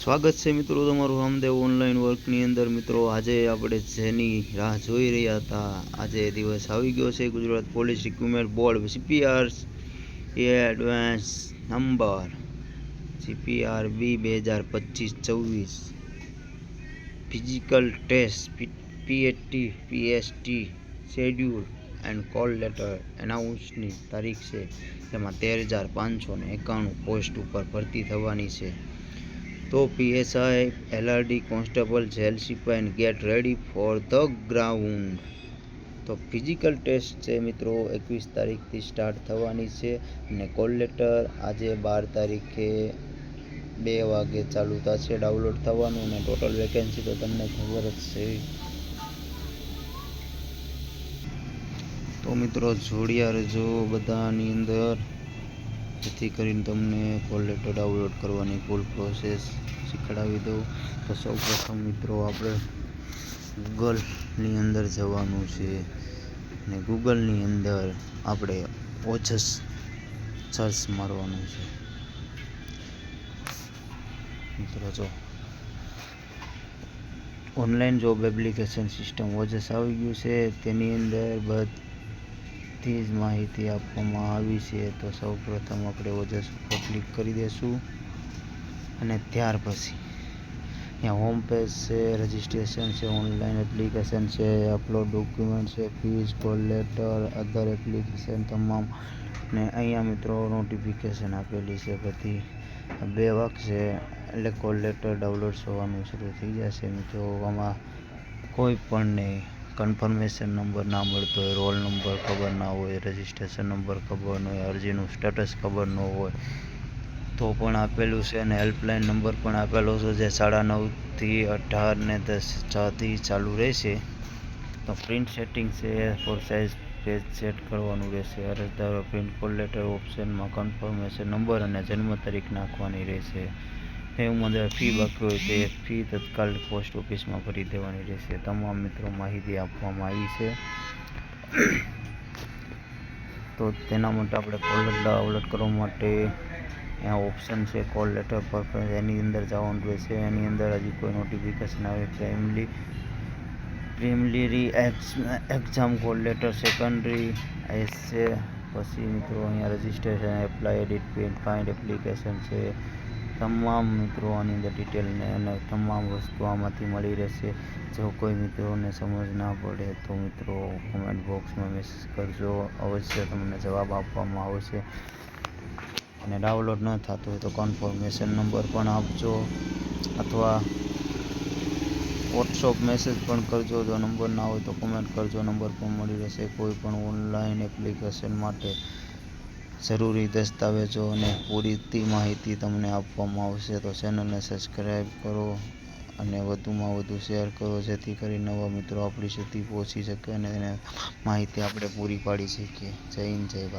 સ્વાગત છે મિત્રો તમારું રામદેવ ઓનલાઈન વર્કની અંદર। મિત્રો આજે આપણે જેની રાહ જોઈ રહ્યા હતા, આજે દિવસ આવી ગયો છે। Gujarat police recruitment board CPR advance number CPRB 2025-24 physical test PAT PST schedule and call letter એનાઉન્સની તારીખ છે, તેમાં 13,591 પોસ્ટ ઉપર ભરતી થવાની છે। તો PSI LRD કોન્સ્ટેબલ જેલ સિપાઈ get ready for the ground. તો ફિઝિકલ ટેસ્ટ છે મિત્રો 21 તારીખથી સ્ટાર્ટ થવાની છે અને કોલ લેટર આજે 12 તારીખે 2 વાગે ચાલુ થશે ડાઉનલોડ થવાનું। અને ટોટલ વેકેન્સી તો તમને ખબર જ છે। તો મિત્રો જોડિયા રહેજો બધાની અંદર, જેથી કરીને તમને કોલ લેટર ડાઉનલોડ કરવાની ફૂલ પ્રોસેસ શીખડાવી દઉં। તો સૌપ્રથમ મિત્રો આપણે ગૂગલની અંદર જવાનું છે અને ગૂગલની અંદર આપણે ઓજસ સર્ચ મારવાનું છે। મિત્રો જો ઓનલાઈન જોબ એપ્લિકેશન સિસ્ટમ ઓજસ આવી ગયું છે, તેની અંદર બધી જ માહિતી આપવામાં આવી છે। તો સૌપ્રથમ આપણે ઓજસ ઉપર ક્લિક કરી દઈશું અને ત્યાર પછી અહીંયા હોમ પેજ છે, રજિસ્ટ્રેશન છે, ઓનલાઈન એપ્લિકેશન છે, અપલોડ ડોક્યુમેન્ટ છે, fees, call letter, other application તમામ, ને અહીંયા મિત્રો નોટિફિકેશન આપેલી છે બધી। 2 વાગશે એટલે કોલ લેટર ડાઉનલોડ થવાનું શરૂ થઈ જશે। મિત્રો આમાં કોઈ પણને કન્ફર્મેશન નંબર ના મળતો હોય, રોલ નંબર ખબર ના હોય, રજિસ્ટ્રેશન નંબર ખબર ન હોય, અરજીનું સ્ટેટસ ખબર ન હોય તો પણ આપેલું છે અને હેલ્પલાઇન નંબર પણ આપેલો છે, જે 9:30 થી 18 ને 10:06 ચાલુ રહેશે। તો પ્રિન્ટ સેટિંગ છે, ફોર સાઇઝ પેજ સેટ કરવાનું રહેશે। અરજદારો પ્રિન્ટ કોલ લેટર ઓપ્શનમાં કન્ફર્મેશન નંબર અને જન્મ તારીખ નાખવાની રહેશે। એમાં ફી બાકી હોય તો એ ફી તત્કાલ પોસ્ટ ઓફિસમાં ભરી દેવાની રહેશે। તમામ મિત્રો માહિતી આપવામાં આવી છે। તો તેના માટે આપણે કોલ લેટર ડાઉનલોડ કરવા માટે અહીંયા ઓપ્શન છે કોલ લેટર પર, એની અંદર જવાનું રહેશે। એની અંદર હજી કોઈ નોટિફિકેશન આવે preliminary exam call letter secondary S છે। પછી મિત્રો અહીંયા registration, apply, edit, print, find application છે। તમામ મિત્રો આની અંદર ડિટેલને અને તમામ વસ્તુ આમાંથી મળી રહેશે। જો કોઈ મિત્રોને સમજ ના પડે તો મિત્રો કોમેન્ટ બોક્સમાં મેસેજ કરજો, અવશ્ય તમને જવાબ આપવામાં આવશે। અને ડાઉનલોડ ન થતું હોય તો કન્ફર્મેશન નંબર પણ આપજો અથવા વોટ્સઅપ મેસેજ પણ કરજો। જો નંબર ના હોય તો કોમેન્ટ કરજો, નંબર પણ મળી રહેશે। કોઈ પણ ઓનલાઈન એપ્લિકેશન માટે જરૂરી દસ્તાવેજો અને પૂરતી માહિતી તમને આપવામાં આવશે। તો ચેનલને સબસ્ક્રાઈબ કરો અને વધુમાં વધુ શેર કરો, જેથી કરી નવા મિત્રો આપણી સુધી પહોંચી શકે અને એને માહિતી આપણે પૂરી પાડી શકીએ। જય હિન્દ, જય ભારત।